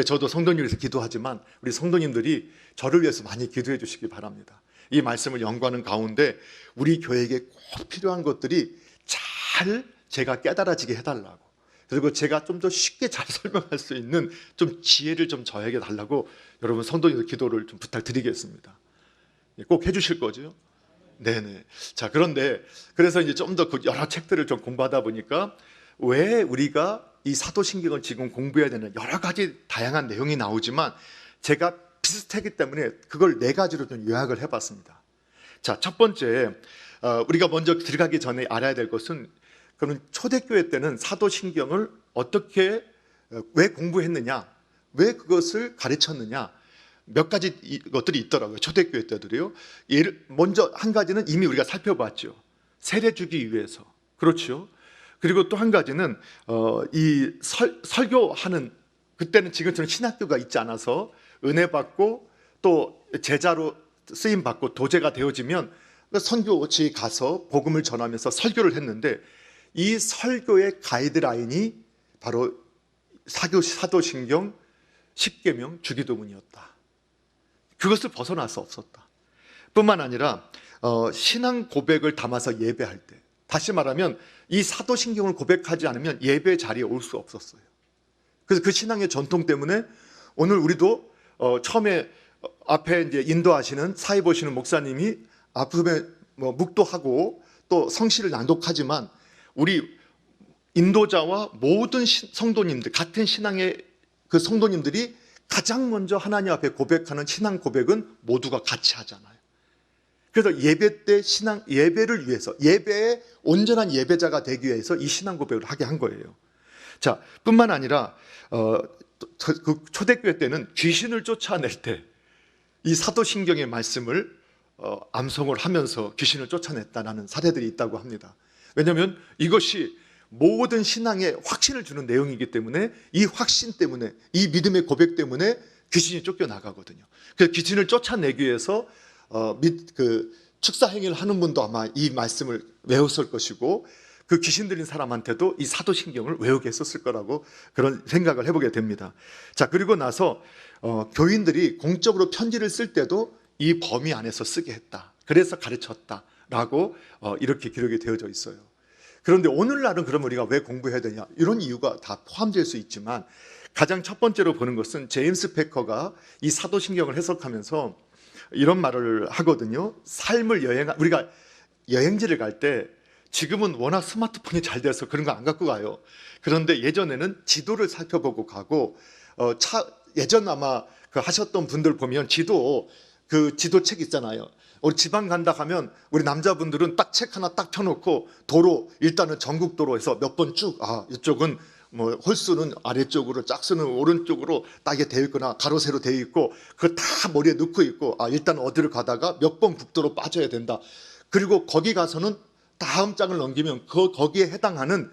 저도 성도님을 위해서 기도하지만 우리 성도님들이 저를 위해서 많이 기도해 주시기 바랍니다. 이 말씀을 연구하는 가운데 우리 교회에게 꼭 필요한 것들이 잘 제가 깨달아지게 해달라고, 그리고 제가 좀 더 쉽게 잘 설명할 수 있는 좀 지혜를 좀 저에게 달라고 여러분 성도님들 기도를 좀 부탁드리겠습니다. 꼭 해주실 거죠? 네네. 자, 그런데 그래서 이제 좀 더 여러 책들을 좀 공부하다 보니까 왜 우리가 이 사도신경을 지금 공부해야 되는 여러 가지 다양한 내용이 나오지만 제가 비슷하기 때문에 그걸 4가지로 좀 요약을 해봤습니다. 자, 첫 번째, 우리가 먼저 들어가기 전에 알아야 될 것은 그러면 초대교회 때는 사도신경을 어떻게 왜 공부했느냐, 왜 그것을 가르쳤느냐, 몇 가지 것들이 있더라고요. 초대교회 때들이요. 먼저 한 가지는 이미 우리가 살펴봤죠. 세례 주기 위해서. 그렇죠. 그리고 또 한 가지는 이 설교하는, 그때는 지금처럼 신학교가 있지 않아서 은혜 받고 또 제자로 쓰임 받고 도제가 되어지면 선교지 가서 복음을 전하면서 설교를 했는데 이 설교의 가이드라인이 바로 사도신경, 십계명, 주기도문이었다. 그것을 벗어날 수 없었다. 뿐만 아니라 신앙 고백을 담아서 예배할 때, 다시 말하면 이 사도신경을 고백하지 않으면 예배 자리에 올 수 없었어요. 그래서 그 신앙의 전통 때문에 오늘 우리도 처음에 앞에 이제 인도하시는 사회 보시는 목사님이 앞에 묵도하고 또 성시를 낭독하지만 우리 인도자와 모든 성도님들, 같은 신앙의 그 성도님들이 가장 먼저 하나님 앞에 고백하는 신앙 고백은 모두가 같이 하잖아요. 그래서 예배 때 예배를 위해서, 예배의 온전한 예배자가 되기 위해서 이 신앙 고백을 하게 한 거예요. 자, 뿐만 아니라 그 초대교회 때는 귀신을 쫓아낼 때 이 사도신경의 말씀을 암송을 하면서 귀신을 쫓아냈다는 사례들이 있다고 합니다. 왜냐하면 이것이 모든 신앙에 확신을 주는 내용이기 때문에 이 확신 때문에, 이 믿음의 고백 때문에 귀신이 쫓겨나가거든요. 그래서 귀신을 쫓아내기 위해서 축사 행위를 하는 분도 아마 이 말씀을 외웠을 것이고, 그 귀신 들린 사람한테도 이 사도신경을 외우게 했었을 거라고 그런 생각을 해보게 됩니다. 자, 그리고 나서 교인들이 공적으로 편지를 쓸 때도 이 범위 안에서 쓰게 했다. 그래서 가르쳤다라고 이렇게 기록이 되어져 있어요. 그런데 오늘날은 그럼 우리가 왜 공부해야 되냐? 이런 이유가 다 포함될 수 있지만 가장 첫 번째로 보는 것은 제임스 패커가 이 사도신경을 해석하면서 이런 말을 하거든요. 삶을 우리가 여행지를 갈 때 지금은 워낙 스마트폰이 잘 돼서 그런 거 안 갖고 가요. 그런데 예전에는 지도를 살펴보고 가고 예전 아마 그 하셨던 분들 보면 그 지도책 있잖아요. 우리 지방 간다 하면 우리 남자분들은 딱 책 하나 딱 펴놓고 도로 일단은 전국도로에서 몇 번 쭉 이쪽은 뭐 홀수는 아래쪽으로 짝수는 오른쪽으로 딱 이게 되어 있거나 가로세로 되어 있고 그거 다 머리에 넣고 있고 일단 어디를 가다가 몇 번 국도로 빠져야 된다. 그리고 거기 가서는 다음 장을 넘기면 거기에 해당하는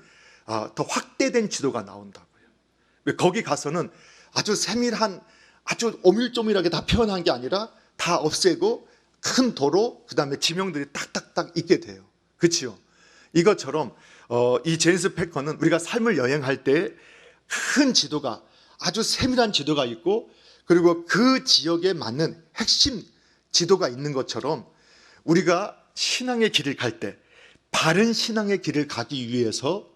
더 확대된 지도가 나온다고요. 거기 가서는 아주 세밀한 아주 오밀조밀하게 다 표현한 게 아니라 다 없애고 큰 도로 그다음에 지명들이 딱딱딱 있게 돼요. 그렇죠? 이것처럼 이 제임스 패커는 우리가 삶을 여행할 때 큰 지도가 아주 세밀한 지도가 있고 그리고 그 지역에 맞는 핵심 지도가 있는 것처럼 우리가 신앙의 길을 갈 때 바른 신앙의 길을 가기 위해서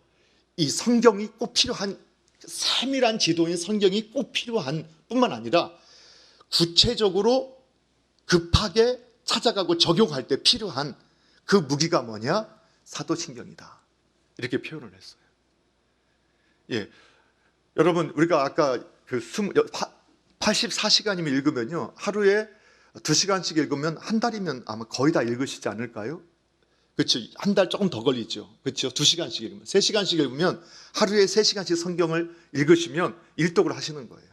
이 성경이 꼭 필요한 세밀한 지도인 성경이 꼭 필요한 뿐만 아니라 구체적으로 급하게 찾아가고 적용할 때 필요한 그 무기가 뭐냐? 사도신경이다. 이렇게 표현을 했어요. 예, 여러분 우리가 아까 그 84시간이면 읽으면요 하루에 2시간씩 읽으면 한 달이면 아마 거의 다 읽으시지 않을까요? 그렇죠. 한 달 조금 더 걸리죠. 그렇죠. 2시간씩 읽으면 3시간씩 읽으면 하루에 3시간씩 성경을 읽으시면 일독을 하시는 거예요.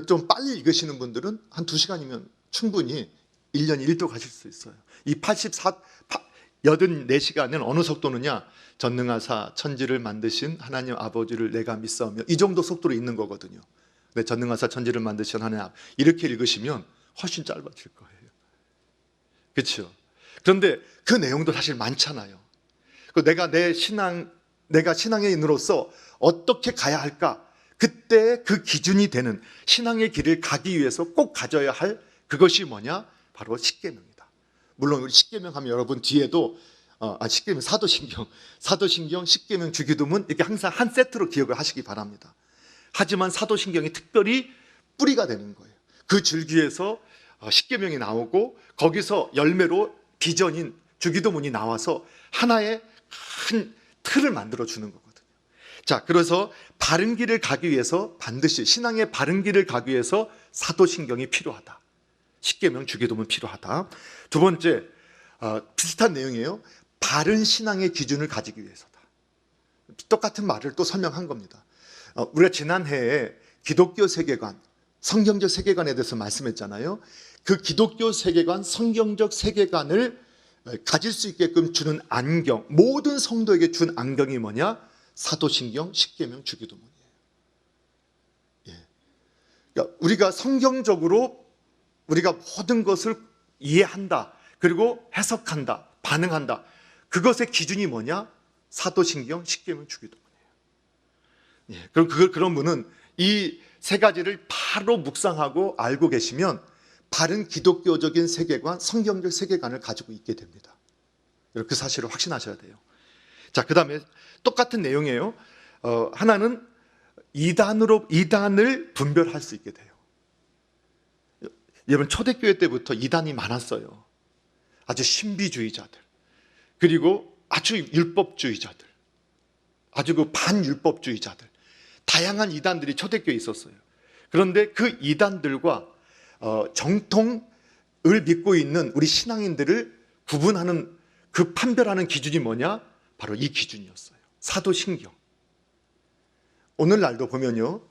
좀 빨리 읽으시는 분들은 한 2시간이면 충분히 1년 1독 하실 수 있어요. 이 84시간은 어느 속도느냐? 전능하사 천지를 만드신 하나님 아버지를 내가 믿사오며 이 정도 속도로 읽는 거거든요. 네, 전능하사 천지를 만드신 하나님 이렇게 읽으시면 훨씬 짧아질 거예요. 그렇죠? 그런데 그 내용도 사실 많잖아요. 내가 신앙의 인으로서 어떻게 가야 할까? 그때 그 기준이 되는 신앙의 길을 가기 위해서 꼭 가져야 할 그것이 뭐냐? 바로 십계명이다. 물론 우리 십계명 하면 여러분 뒤에도 십계명 사도신경, 십계명, 주기도문 이렇게 항상 한 세트로 기억을 하시기 바랍니다. 하지만 사도신경이 특별히 뿌리가 되는 거예요. 그 줄기에서 십계명이 나오고 거기서 열매로 비전인 주기도문이 나와서 하나의 큰 틀을 만들어 주는 거거든요. 자, 그래서 바른 길을 가기 위해서 반드시 신앙의 바른 길을 가기 위해서 사도신경이 필요하다. 십계명, 주기도문 필요하다. 두 번째 비슷한 내용이에요. 바른 신앙의 기준을 가지기 위해서다. 똑같은 말을 또 설명한 겁니다. 우리가 지난해에 기독교 세계관, 성경적 세계관에 대해서 말씀했잖아요. 그 기독교 세계관, 성경적 세계관을 가질 수 있게끔 주는 안경, 모든 성도에게 준 안경이 뭐냐? 사도신경, 십계명, 주기도문이에요. 예. 그러니까 우리가 성경적으로 우리가 모든 것을 이해한다, 그리고 해석한다, 반응한다. 그것의 기준이 뭐냐? 사도신경, 십계명, 주기도문이에요. 예. 그럼 그런 분은 이 세 가지를 바로 묵상하고 알고 계시면 바른 기독교적인 세계관, 성경적 세계관을 가지고 있게 됩니다. 그 사실을 확신하셔야 돼요. 자, 그 다음에 똑같은 내용이에요. 하나는 이단을 분별할 수 있게 돼요. 여러분 초대교회 때부터 이단이 많았어요. 아주 신비주의자들, 그리고 아주 율법주의자들, 아주 그 반율법주의자들, 다양한 이단들이 초대교회에 있었어요. 그런데 그 이단들과 정통을 믿고 있는 우리 신앙인들을 구분하는 그 판별하는 기준이 뭐냐? 바로 이 기준이었어요. 사도신경. 오늘날도 보면요,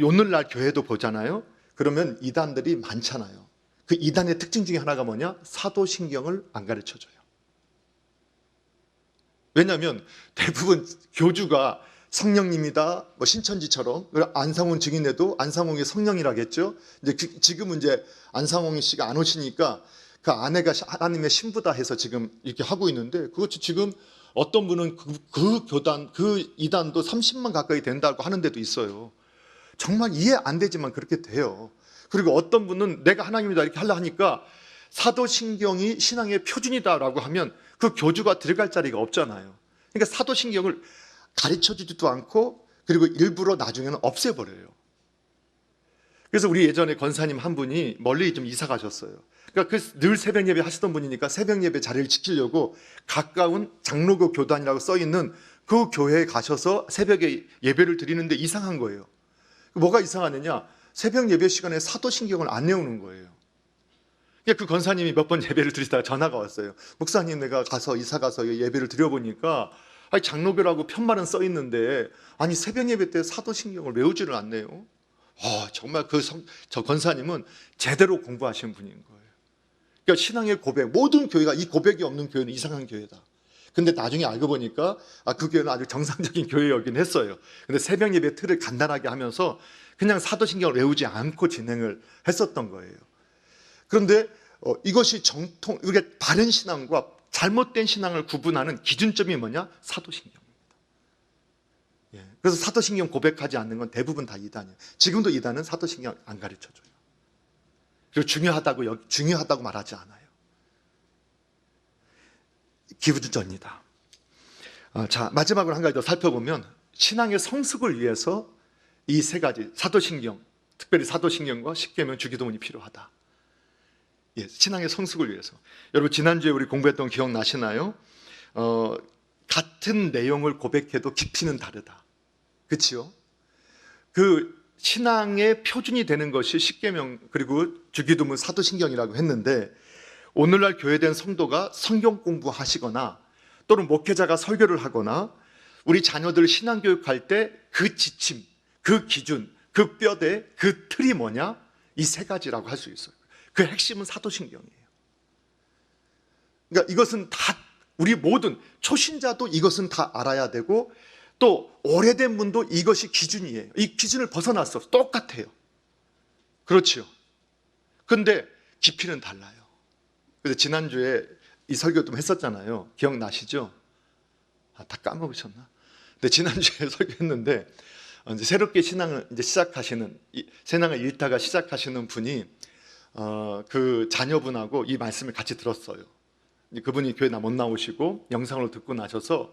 오늘날 교회도 보잖아요. 그러면 이단들이 많잖아요. 그 이단의 특징 중에 하나가 뭐냐? 사도신경을 안 가르쳐줘요. 왜냐하면 대부분 교주가 성령님이다, 뭐 신천지처럼 안상홍 증인에도 안상홍이 성령이라겠죠. 이제 지금은 이제 안상홍 씨가 안 오시니까 그 아내가 하나님의 신부다 해서 지금 이렇게 하고 있는데 그것이 지금 어떤 분은 그 교단, 그 이단도 30만 가까이 된다고 하는 데도 있어요. 정말 이해 안 되지만 그렇게 돼요. 그리고 어떤 분은 내가 하나님이다 이렇게 하려 하니까 사도신경이 신앙의 표준이다라고 하면 그 교주가 들어갈 자리가 없잖아요. 그러니까 사도신경을 가르쳐주지도 않고 그리고 일부러 나중에는 없애버려요. 그래서 우리 예전에 권사님 한 분이 멀리 좀 이사 가셨어요. 그러니까 늘 새벽 예배 하시던 분이니까 새벽 예배 자리를 지키려고 가까운 장로교 교단이라고 써 있는 그 교회에 가셔서 새벽에 예배를 드리는데 이상한 거예요. 뭐가 이상하느냐? 새벽 예배 시간에 사도신경을 안 외우는 거예요. 그 권사님이 몇 번 예배를 드리다가 전화가 왔어요. 목사님, 내가 가서 이사 가서 예배를 드려보니까 장로교라고 편말은 써 있는데 아니 새벽 예배 때 사도신경을 외우지를 않네요. 정말 저 권사님은 제대로 공부하신 분인 거예요. 그러니까 신앙의 고백, 모든 교회가 이 고백이 없는 교회는 이상한 교회다. 근데 나중에 알고 보니까 그 교회는 아주 정상적인 교회였긴 했어요. 근데 새벽 예배 틀을 간단하게 하면서 그냥 사도신경을 외우지 않고 진행을 했었던 거예요. 그런데 이것이 정통, 이게 바른 신앙과 잘못된 신앙을 구분하는 기준점이 뭐냐? 사도신경입니다. 그래서 사도신경 고백하지 않는 건 대부분 다 이단이에요. 지금도 이단은 사도신경 안 가르쳐줘요. 그리고 중요하다고 말하지 않아요. 기준점입니다. 자, 마지막으로 한 가지 더 살펴보면 신앙의 성숙을 위해서 이 세 가지 사도신경, 특별히 사도신경과 십계명, 주기도문이 필요하다. 신앙의 성숙을 위해서. 여러분 지난주에 우리 공부했던 기억나시나요? 같은 내용을 고백해도 깊이는 다르다. 그렇죠? 그 신앙의 표준이 되는 것이 십계명 그리고 주기도문, 사도신경이라고 했는데 오늘날 교회된 성도가 성경 공부하시거나 또는 목회자가 설교를 하거나 우리 자녀들 신앙교육할 때 그 지침, 그 기준, 그 뼈대, 그 틀이 뭐냐? 이 세 가지라고 할 수 있어요. 그 핵심은 사도신경이에요. 그러니까 이것은 다 우리 모든 초신자도 이것은 다 알아야 되고 또 오래된 분도 이것이 기준이에요. 이 기준을 벗어났어. 똑같아요. 그렇죠. 근데 깊이는 달라요. 그래서 지난주에 이 설교 좀 했었잖아요. 기억나시죠? 다 까먹으셨나? 근데 지난주에 설교했는데 이제 새롭게 신앙을 이제 시작하시는 신앙을 잃다가 시작하시는 분이 그 자녀분하고 이 말씀을 같이 들었어요. 그분이 교회 못 나오시고 영상으로 듣고 나셔서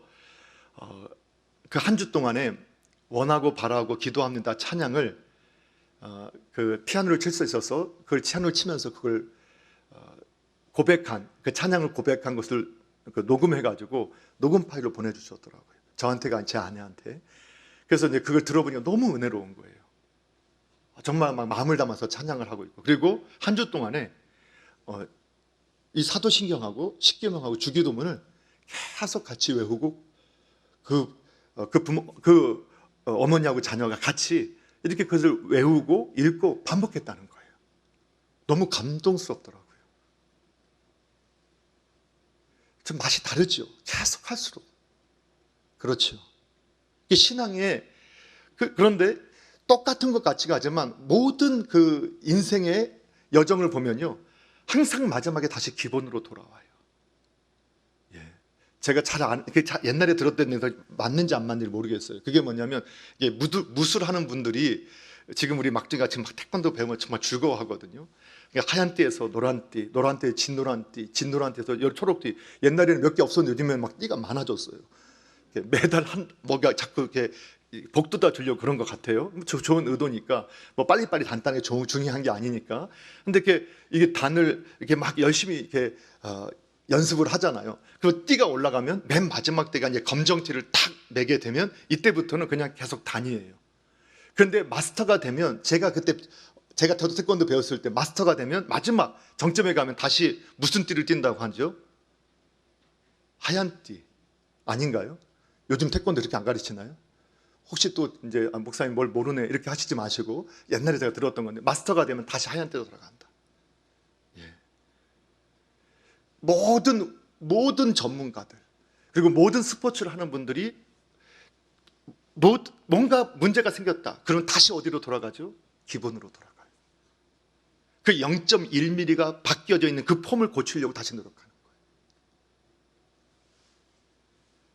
그 한 주 동안에 원하고 바라고 기도합니다 찬양을 그 피아노를 칠 수 있어서 그걸 피아노를 치면서 그걸 고백한 그 찬양을 고백한 것을 녹음해가지고 녹음 파일로 보내주셨더라고요. 저한테가 제 아내한테. 그래서 이제 그걸 들어보니까 너무 은혜로운 거예요. 정말 막 마음을 담아서 찬양을 하고 있고 그리고 한 주 동안에 이 사도신경하고 십계명하고 주기도문을 계속 같이 외우고 어머니하고 자녀가 같이 이렇게 그것을 외우고 읽고 반복했다는 거예요. 너무 감동스럽더라고요. 좀 맛이 다르죠. 계속 할수록. 그렇죠. 신앙에 그런데 똑같은 것 같지가 않지만 모든 그 인생의 여정을 보면요 항상 마지막에 다시 기본으로 돌아와요. 제가 옛날에 들었던 데서 맞는지 안 맞는지 모르겠어요. 그게 뭐냐면 무술하는 분들이 지금 우리 막지같이 막 태권도 배우면 정말 즐거워하거든요. 그러니까 하얀 띠에서 노란 띠, 노란 띠에 진노란 띠, 진노란 띠에서 초록띠. 옛날에는 몇 개 없었는데 요즘에는 막 띠가 많아졌어요. 매달 뭐가 자꾸 이렇게 복돋아 주려고 그런 것 같아요. 좋은 의도니까 뭐 빨리빨리 단단하게 중요한 게 아니니까. 근데 이게 단을 이렇게 막 열심히 이렇게 연습을 하잖아요. 그리고 띠가 올라가면 맨 마지막 때가 이제 검정띠를 탁 매게 되면 이때부터는 그냥 계속 단이에요. 그런데 마스터가 되면 제가 저도 태권도 배웠을 때 마스터가 되면 마지막 정점에 가면 다시 무슨 띠를 띈다고 하죠? 하얀 띠 아닌가요? 요즘 태권도 이렇게 안 가르치나요? 혹시 또 이제 목사님 뭘 모르네 이렇게 하시지 마시고 옛날에 제가 들었던 건데 마스터가 되면 다시 하얀 띠로 돌아간다. 모든 전문가들 그리고 모든 스포츠를 하는 분들이 뭔가 문제가 생겼다. 그러면 다시 어디로 돌아가죠? 기본으로 돌아가요. 그 0.1mm가 바뀌어져 있는 그 폼을 고치려고 다시 노력하는 거예요.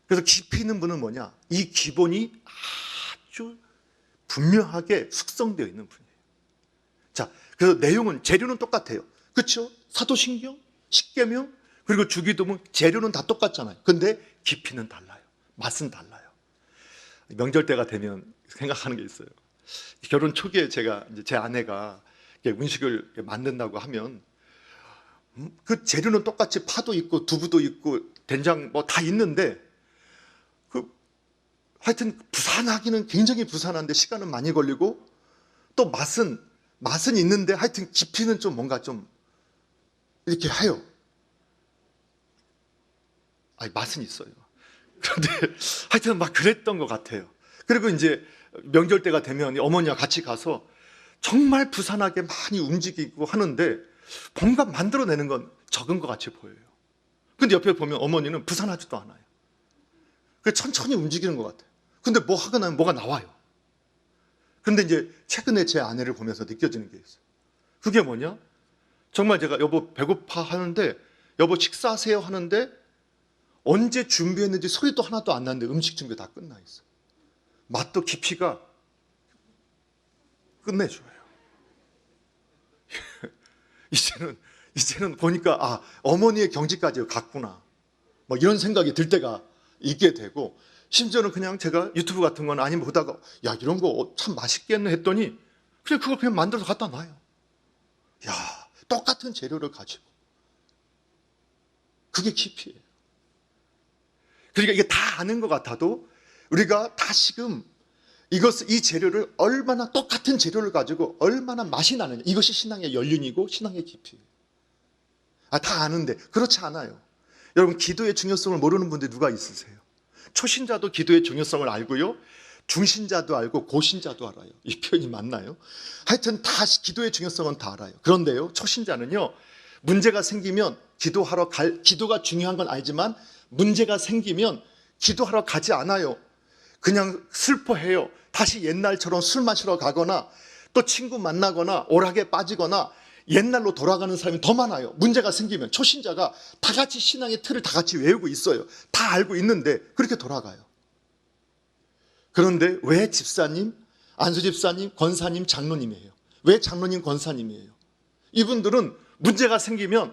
그래서 깊이 있는 분은 뭐냐? 이 기본이 아주 분명하게 숙성되어 있는 분이에요. 자, 그래서 내용은, 재료는 똑같아요. 그렇죠? 사도신경, 십계명, 그리고 주기도문, 재료는 다 똑같잖아요. 근데 깊이는 달라요. 맛은 달라요. 명절 때가 되면 생각하는 게 있어요. 결혼 초기에 제가 이제 제 아내가 음식을 만든다고 하면 그 재료는 똑같이 파도 있고 두부도 있고 된장 뭐 다 있는데 하여튼 부산하기는 굉장히 부산한데 시간은 많이 걸리고 또 맛은 있는데 하여튼 깊이는 좀 뭔가 좀 이렇게 해요. 아니 맛은 있어요. 그런데 하여튼 막 그랬던 것 같아요. 그리고 이제 명절 때가 되면 어머니와 같이 가서 정말 부산하게 많이 움직이고 하는데 뭔가 만들어내는 건 적은 것 같이 보여요. 근데 옆에 보면 어머니는 부산하지도 않아요. 천천히 움직이는 것 같아요. 근데 뭐 하고 나면 뭐가 나와요. 근데 이제 최근에 제 아내를 보면서 느껴지는 게 있어요. 그게 뭐냐? 정말 제가 여보 배고파 하는데 여보 식사하세요 하는데 언제 준비했는지 소리도 하나도 안 나는데 음식 준비 다 끝나 있어요. 맛도 깊이가 끝내줘요. 이제는 보니까 아 어머니의 경지까지 갔구나. 뭐 이런 생각이 들 때가 있게 되고 심지어는 그냥 제가 유튜브 같은 건 아니면 보다가 야 이런 거 참 맛있겠네 했더니 그냥 그걸 그냥 만들어서 갖다 놔요. 야 똑같은 재료를 가지고 그게 깊이에요. 그러니까 이게 다 아는 것 같아도 우리가 다시금 이 재료를 얼마나 똑같은 재료를 가지고 얼마나 맛이 나느냐 이것이 신앙의 연륜이고 신앙의 깊이에요. 다 아는데 그렇지 않아요. 여러분 기도의 중요성을 모르는 분들이 누가 있으세요? 초신자도 기도의 중요성을 알고요. 중신자도 알고 고신자도 알아요. 이 표현이 맞나요? 하여튼 다 기도의 중요성은 다 알아요. 그런데요. 초신자는요. 문제가 생기면 기도가 중요한 건 알지만 문제가 생기면 기도하러 가지 않아요. 그냥 슬퍼해요. 다시 옛날처럼 술 마시러 가거나 또 친구 만나거나 오락에 빠지거나 옛날로 돌아가는 사람이 더 많아요. 문제가 생기면 초신자가 다 같이 신앙의 틀을 다 같이 외우고 있어요. 다 알고 있는데 그렇게 돌아가요. 그런데 왜 집사님, 안수집사님, 권사님, 장로님이에요? 왜 장로님, 권사님이에요? 이분들은 문제가 생기면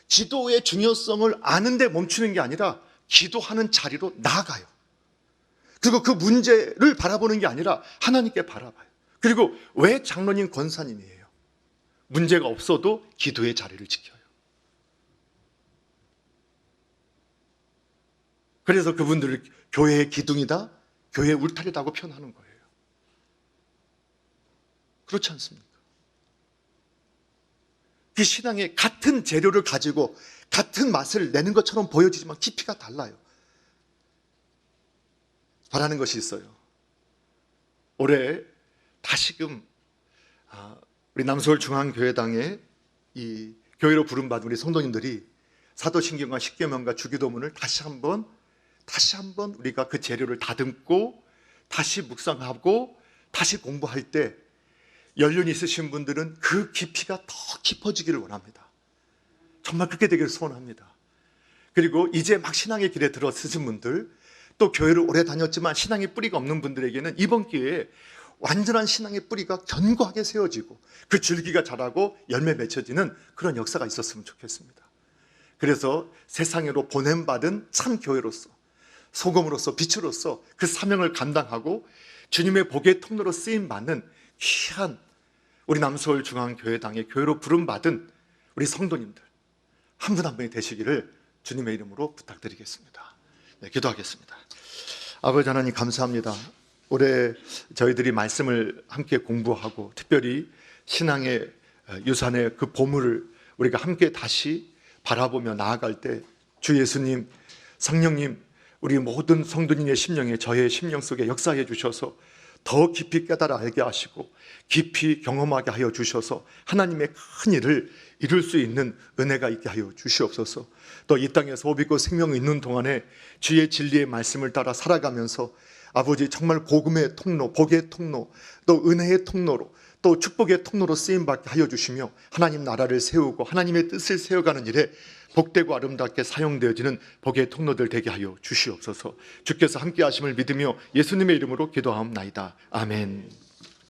기도의 중요성을 아는데 멈추는 게 아니라 기도하는 자리로 나아가요. 그리고 그 문제를 바라보는 게 아니라 하나님께 바라봐요. 그리고 왜 장로님, 권사님이에요? 문제가 없어도 기도의 자리를 지켜요. 그래서 그분들을 교회의 기둥이다, 교회의 울타리다고 표현하는 거예요. 그렇지 않습니까? 그 신앙의 같은 재료를 가지고 같은 맛을 내는 것처럼 보여지지만 깊이가 달라요. 바라는 것이 있어요. 올해 다시금 우리 남서울 중앙교회당의 이 교회로 부름받은 우리 성도님들이 사도신경과 십계명과 주기도문을 다시 한번 우리가 그 재료를 다듬고 다시 묵상하고 다시 공부할 때 연륜이 있으신 분들은 그 깊이가 더 깊어지기를 원합니다. 정말 그렇게 되기를 소원합니다. 그리고 이제 막 신앙의 길에 들어서신 분들 또 교회를 오래 다녔지만 신앙의 뿌리가 없는 분들에게는 이번 기회에 완전한 신앙의 뿌리가 견고하게 세워지고 그 줄기가 자라고 열매 맺혀지는 그런 역사가 있었으면 좋겠습니다. 그래서 세상으로 보냄받은 참 교회로서 소금으로서 빛으로서 그 사명을 감당하고 주님의 복의 통로로 쓰임받는 귀한 우리 남서울 중앙교회당의 교회로 부름받은 우리 성도님들 한 분 한 분이 되시기를 주님의 이름으로 부탁드리겠습니다. 네, 기도하겠습니다. 아버지 하나님 감사합니다. 올해 저희들이 말씀을 함께 공부하고 특별히 신앙의 유산의 그 보물을 우리가 함께 다시 바라보며 나아갈 때 주 예수님, 성령님, 우리 모든 성도님의 심령에 저의 심령 속에 역사해 주셔서 더 깊이 깨달아 알게 하시고 깊이 경험하게 하여 주셔서 하나님의 큰 일을 이룰 수 있는 은혜가 있게 하여 주시옵소서. 또 이 땅에서 오비고 생명이 있는 동안에 주의 진리의 말씀을 따라 살아가면서 아버지 정말 복음의 통로, 복의 통로, 또 은혜의 통로로 또 축복의 통로로 쓰임받게 하여 주시며 하나님 나라를 세우고 하나님의 뜻을 세워가는 일에 복되고 아름답게 사용되어지는 복의 통로들 되게 하여 주시옵소서. 주께서 함께 하심을 믿으며 예수님의 이름으로 기도하옵나이다. 아멘.